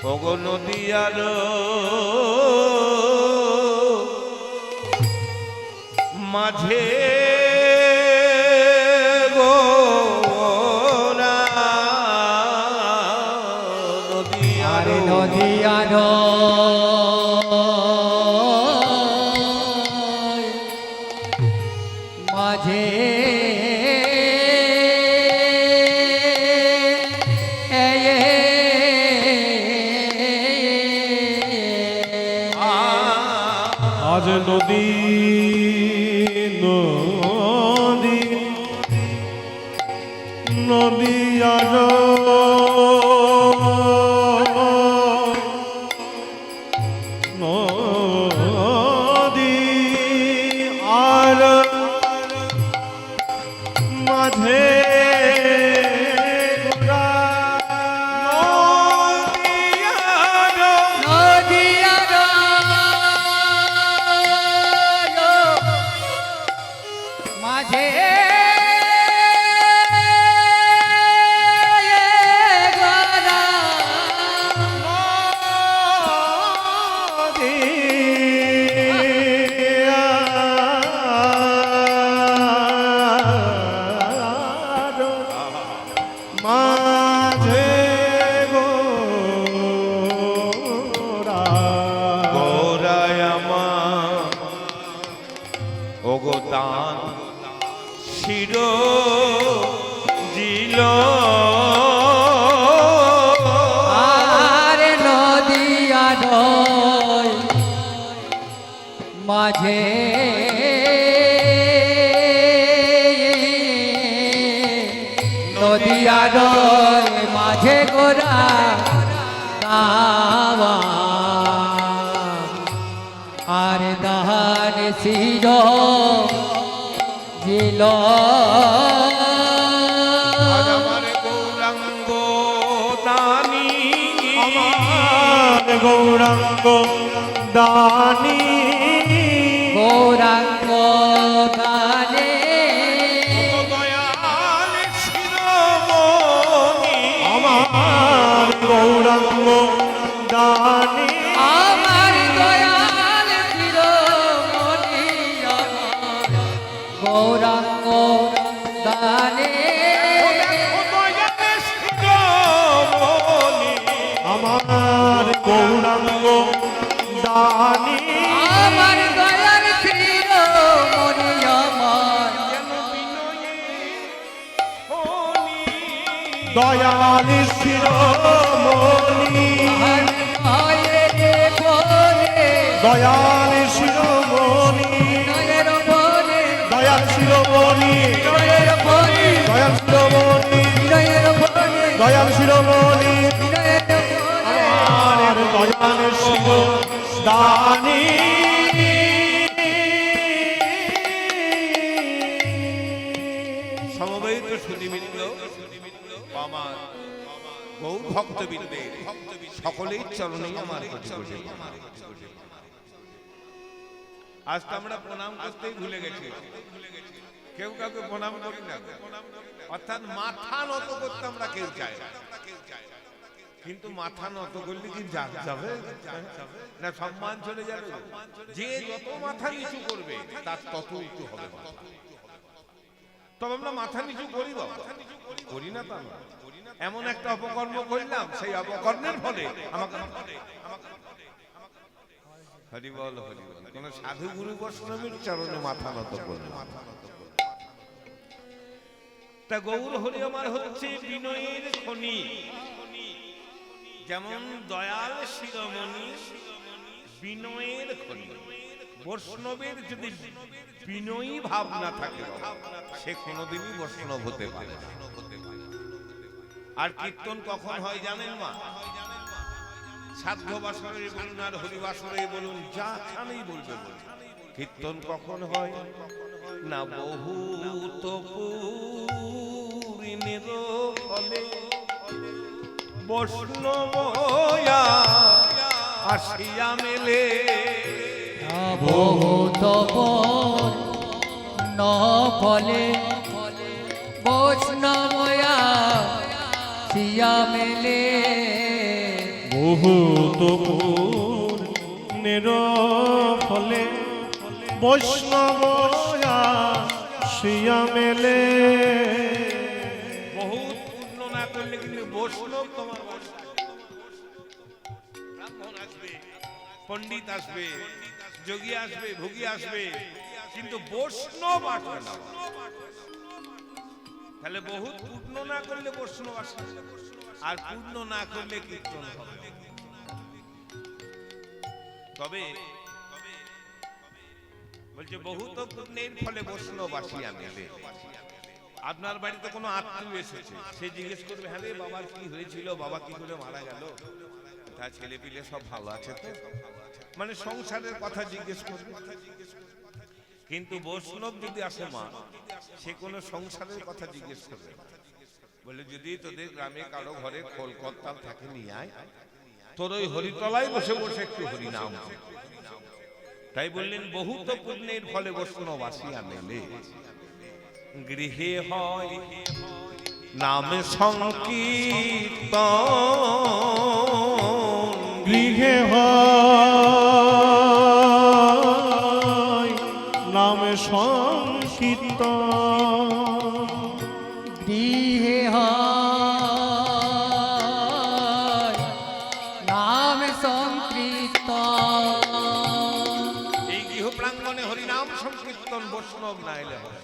ওগো নদিয়ার মাঝে গো নদিয়ার মাঝে আজ নদী নদী নদিয়ার নদী আর মাঝে দান শির জিল আরে নদিয়ার মাঝে নদিয়ার মাঝে গোরা দাওয়া আর দাহান শির জিল আমার গৌরাঙ্গ দানি আমার গৌরাঙ্গ দানি গৌরাঙ্গ দানে দয়াল শিরোমণি আমার গৌরাঙ্গ দানি আমার দয়াল শিরোমণি গৌরাঙ্গ দানে আমার গৌরাঙ্গ দানি আমার দয়াল শিরোমণি আমার দয়াল শিরোমণি দয়াল শিরোমণি দয়াল শিরোমণি দয়াল শিরোমণি দয়াল শিরোমণি আমার দয়াল শির দানি সমবেত সুধীবৃন্দ আমার গৌর ভক্তবৃন্দের সকলেই চরণেই আমার আজ তো আমরা প্রণাম করতেই ভুলে গেছি, কেউ কাউকে প্রণাম করি না, অর্থাৎ মাথা নত করতে আমরা কেউ চাই কিন্তু মাথা নত করলে কি যাবে না, সম্মান চলে যাবে। যে যত মাথা নিচু করবে তার তত উঁচু হবে। তবে আমরা মাথা নিচু করি বাবা, করি না তা না, এমন একটা অপকর্ম করলাম সেই অপকর্মের ফলে আমাকে হরি বল হরি বল কোন সাধু গুরু বৈষ্ণবের চরণে মাথা নত করবে। তা গৌর হরি আমার হচ্ছে বিনয়ের খনি, যেমন দয়াল শিরোমণি বিনয়ের খনি। বৈষ্ণবের যদি বিনয়ী ভাব না থাকে সে কোনোদিনই বৈষ্ণব হতে পারে না। আর কীর্তন কখন হয় জানেন মা? সাধ্য বাসরে বলুন আর হরিবাসরে বলুন, যাখানেই বলবে কীর্তন কখন হয় না, বহুত পুরিনের ফলে বৈষ্ণবয়া আসিয়া মেলে। বহুত ন ফলে বৈষ্ণবয়া সিয়া মেলে। বহুত পুণ্যের ফলে বৈষ্ণব শিয়া মেলে। বহুত পূর্ণ না করলে কিন্তু বৈষ্ণব তোমার বাসবে। ব্রাহ্মণ আসবে, পণ্ডিত আসবে, যোগী আসবে, ভোগী আসবে, কিন্তু বৈষ্ণব আসবে না। তাহলে বহুত পূর্ণ না করলে বৈষ্ণব আসবে, আর পূর্ণ না করলে কীর্তন হবে। তবে বলছে বহুত পুণ্যের ফলে বৈষ্ণব আসিয়া মেলে। আপনার বাড়িতে কোনো আত্মীয় এসেছে, সে জিজ্ঞেস করবে, হ্যাঁ রে বাবার কি হয়েছিল, বাবা কি করে মারা গেল, তার ছেলে পিলে সব ভালো আছে তো, মানে সংসারের কথা জিজ্ঞেস করবে। কিন্তু বৈষ্ণব যদি আসে মা, সে কোনো সংসারের কথা জিজ্ঞেস করবে না। বলে যদি তোদের গ্রামে কারো ঘরে খোল করতাল থাকে নিয়ে আয়, তোর ওই হরিতলায় বসে বসে একটু হরিনাম। তাই বললেন বহুত পুণ্যের ফলে বৈষ্ণব আসিয়া মেলে। গৃহে হয় নাম সংকীর্তন, গৃহে হয় নাম সংকীর্তন, গৃহে হয় নাম সংকীর্তন। এই গৃহ প্রাঙ্গণে হরিনাম সংকীর্তন বৈষ্ণব না এলে হয়।